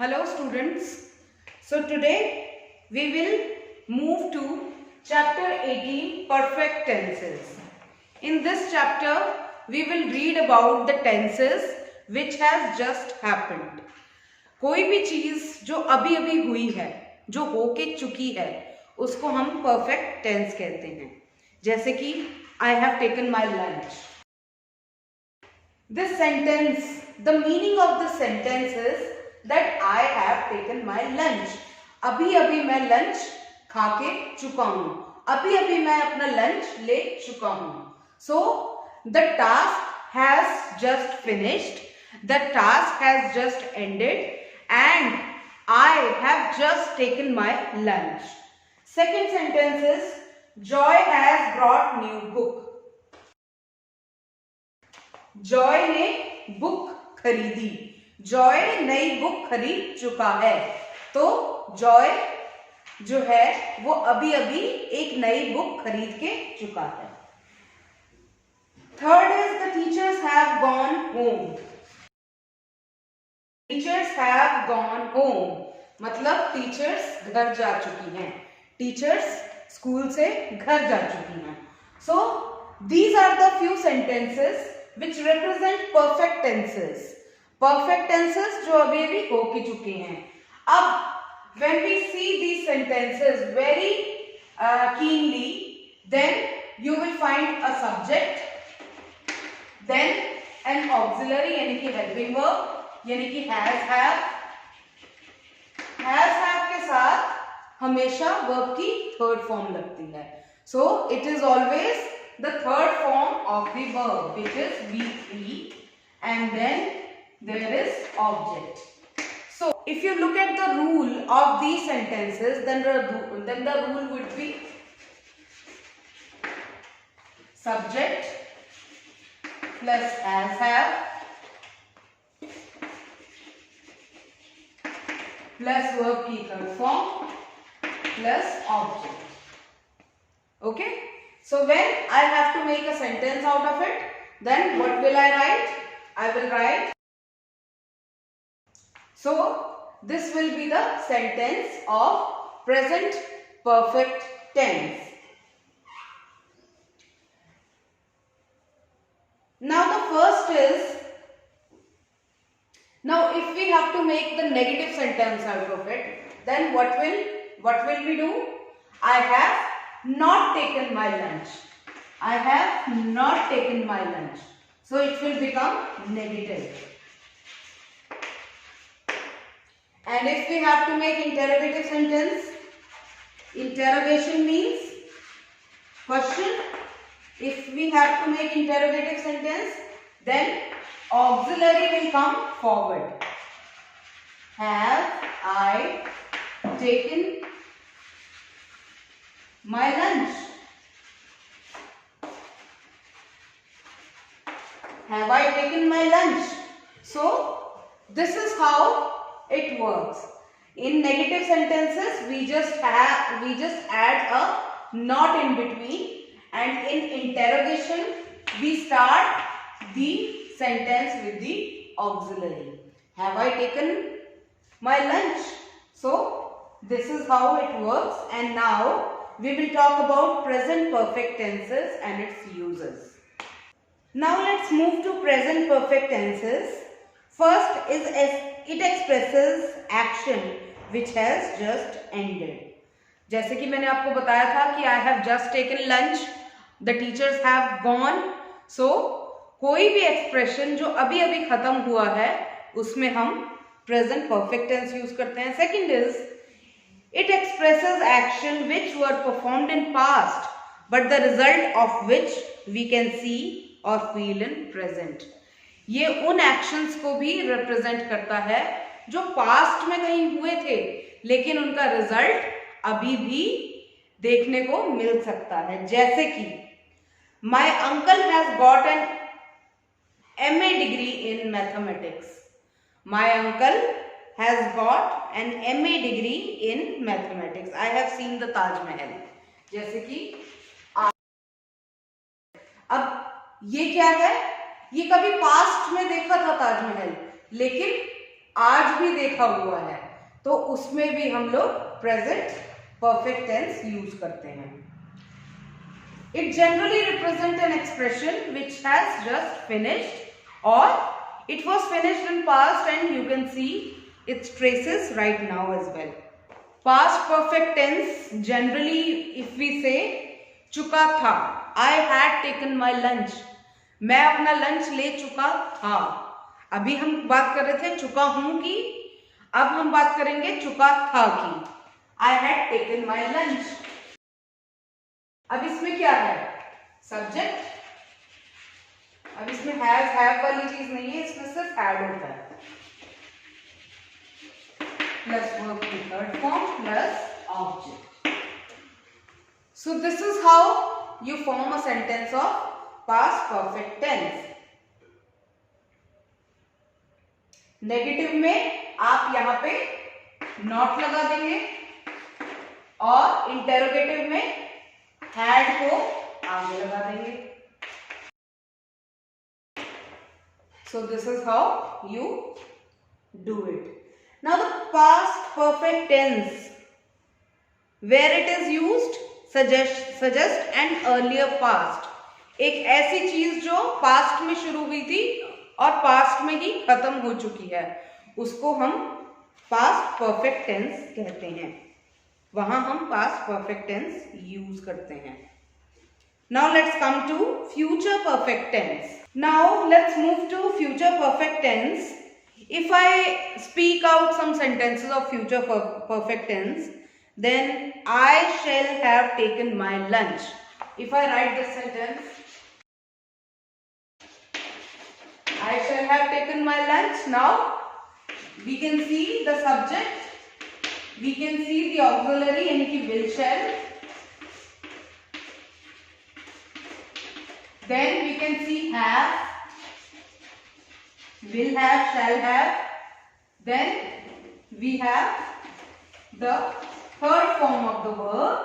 Hello students. So today we will move to chapter 18 perfect tenses. In this chapter we will read about the tenses which has just happened. कोई भी चीज जो अभी अभी हुई है, जो होके चुकी है, उसको हम perfect tense कहते हैं. जैसे कि I have taken my lunch. This sentence, the meaning of the sentence is that I have taken my lunch. अभी अभी मैं लंच खा के चुका हूं. अभी अभी मैं अपना लंच ले चुका हूं. So the task has just finished. The task has just ended and I have just taken my lunch. Second sentence is Joy has brought new book. Joy ने बुक खरीदी. जॉय नई बुक खरीद चुका है. तो जॉय जो है वो अभी अभी एक नई बुक खरीद के चुका है. Third is the teachers have gone home. Teachers have gone home मतलब टीचर्स घर जा चुकी हैं. टीचर्स स्कूल से घर जा चुकी हैं. So these are the few sentences which represent perfect tenses. Perfect tenses जो अभी अभी हो के चुके हैं. अब when we see these sentences very keenly, then you will find a subject, then an auxiliary यानी कि helping verb यानी कि has have. Has have के साथ हमेशा verb की third form लगती है. So it is always the third form of the verb, which is V3, and then there is object. So if you look at the rule of these sentences, then the rule would be subject plus has have plus verb की third form plus object. Okay? So when I have to make a sentence out of it, then what will I write? I will write. So this will be the sentence of present perfect tense. Now the first is, now if we have to make the negative sentence out of it, then what will we do? I have not taken my lunch. I have not taken my lunch. So it will become negative. And if we have to make interrogative sentence, interrogation means question. If we have to make interrogative sentence, then auxiliary will come forward. Have I taken my lunch? Have I taken my lunch? So this is how it works. In negative sentences we just add a not in between, and in interrogation we start the sentence with the auxiliary. Have I taken my lunch? So this is how it works. And now we will talk about present perfect tenses and its uses. Now let's move to present perfect tenses. First is it expresses action which has just ended. जैसे कि मैंने आपको बताया था कि I have just taken lunch, the teachers have gone. So कोई भी expression जो अभी अभी खत्म हुआ है उसमें हम present perfect tense use करते हैं. Second is it expresses action which were performed in past, but the result of which we can see or feel in present. ये उन actions को भी represent करता है जो past में कहीं हुए थे, लेकिन उनका result अभी भी देखने को मिल सकता है. जैसे कि My uncle has got an MA degree in mathematics. My uncle has got an MA degree in mathematics. I have seen the Taj Mahal. जैसे कि अब ये क्या है? ये कभी पास्ट में देखा था ताजमहल, लेकिन आज भी देखा हुआ है, तो उसमें भी हम लोग प्रेजेंट परफेक्ट टेंस यूज करते हैं. It generally represents an expression which has just finished, or it was finished in past and you can see its traces right now as well. Past perfect tense, generally if we say चुका था, I had taken my lunch, मैं अपना lunch ले चुका था. अभी हम बात कर रहे थे चुका हूं की, अब हम बात करेंगे चुका था की. I had taken my lunch. अब इसमें क्या है? सब्जेक्ट. अब इसमें हैज हैव वाली चीज नहीं है, इसमें सिर्फ हैड होता है. प्लस वर्ब की third form plus object. So this is how you form a sentence of past perfect tense. Negative में आप यहां पे नॉट लगा देंगे और इंटेरोगेटिव में हैड को आगे लगा देंगे. So this is how you do it. Now the past perfect tense, where it is used, suggest an earlier past. एक ऐसी चीज जो पास्ट में शुरू हुई थी और पास्ट में ही खत्म हो चुकी है, उसको हम पास्ट परफेक्ट टेंस कहते हैं. वहां हम पास्ट परफेक्ट टेंस यूज करते हैं. Now let's come to future perfect tense. Now let's move to future perfect tense. If I speak out some sentences of future perfect tense, then I shall have taken my lunch. If I write this sentence, I shall have taken my lunch. Now we can see the subject, we can see the auxiliary यानी कि will shall. Then we can see have, will have, shall have. Then we have the third form of the verb,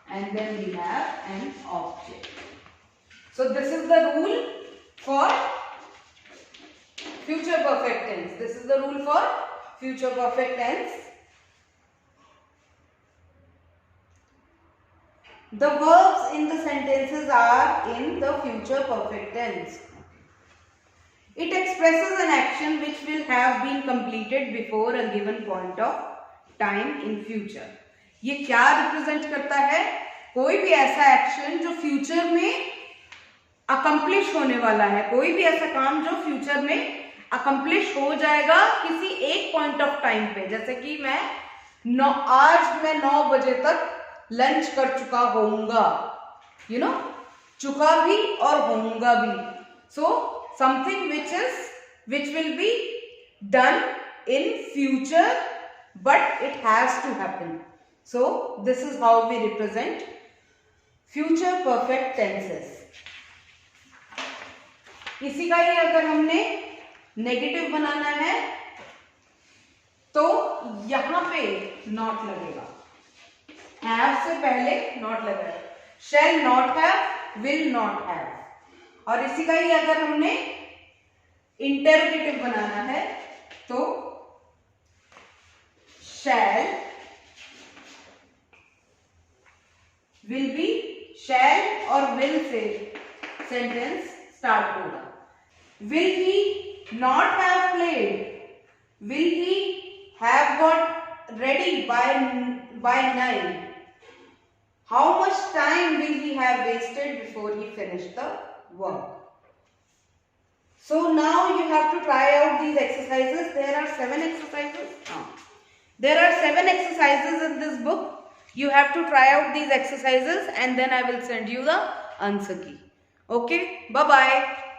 and then we have an object. So this is the rule for future perfect tense. This is the rule for future perfect tense. The verbs in the sentences are in the future perfect tense. It expresses an action which will have been completed before a given point of time in future. ये क्या represent करता है? कोई भी ऐसा action जो future में accomplish होने वाला है, कोई भी ऐसा काम जो फ्यूचर में अकम्प्लिश हो जाएगा किसी एक पॉइंट ऑफ टाइम पे. जैसे कि आज मैं 9 बजे तक लंच कर चुका होऊंगा, चुका भी और होऊंगा भी. So something which will be done in future, but it has to happen. So this is how we represent future perfect tenses. इसी का ही अगर हमने नेगेटिव बनाना है तो यहां पे नॉट लगेगा. हैव से पहले नॉट लगेगा. Shall not have, will not have. और इसी का ही अगर हमने इंटरोगेटिव बनाना है तो शैल, विल बी, शैल और विल से सेंटेंस स्टार्ट होगा. Will he not have played, will he have got ready by 9. How much time will he have wasted before he finished the work? So now you have to try out these exercises. There are 7 exercises. There are 7 exercises in this book. You have to try out these exercises and then I will send you the answer key. Okay, bye bye.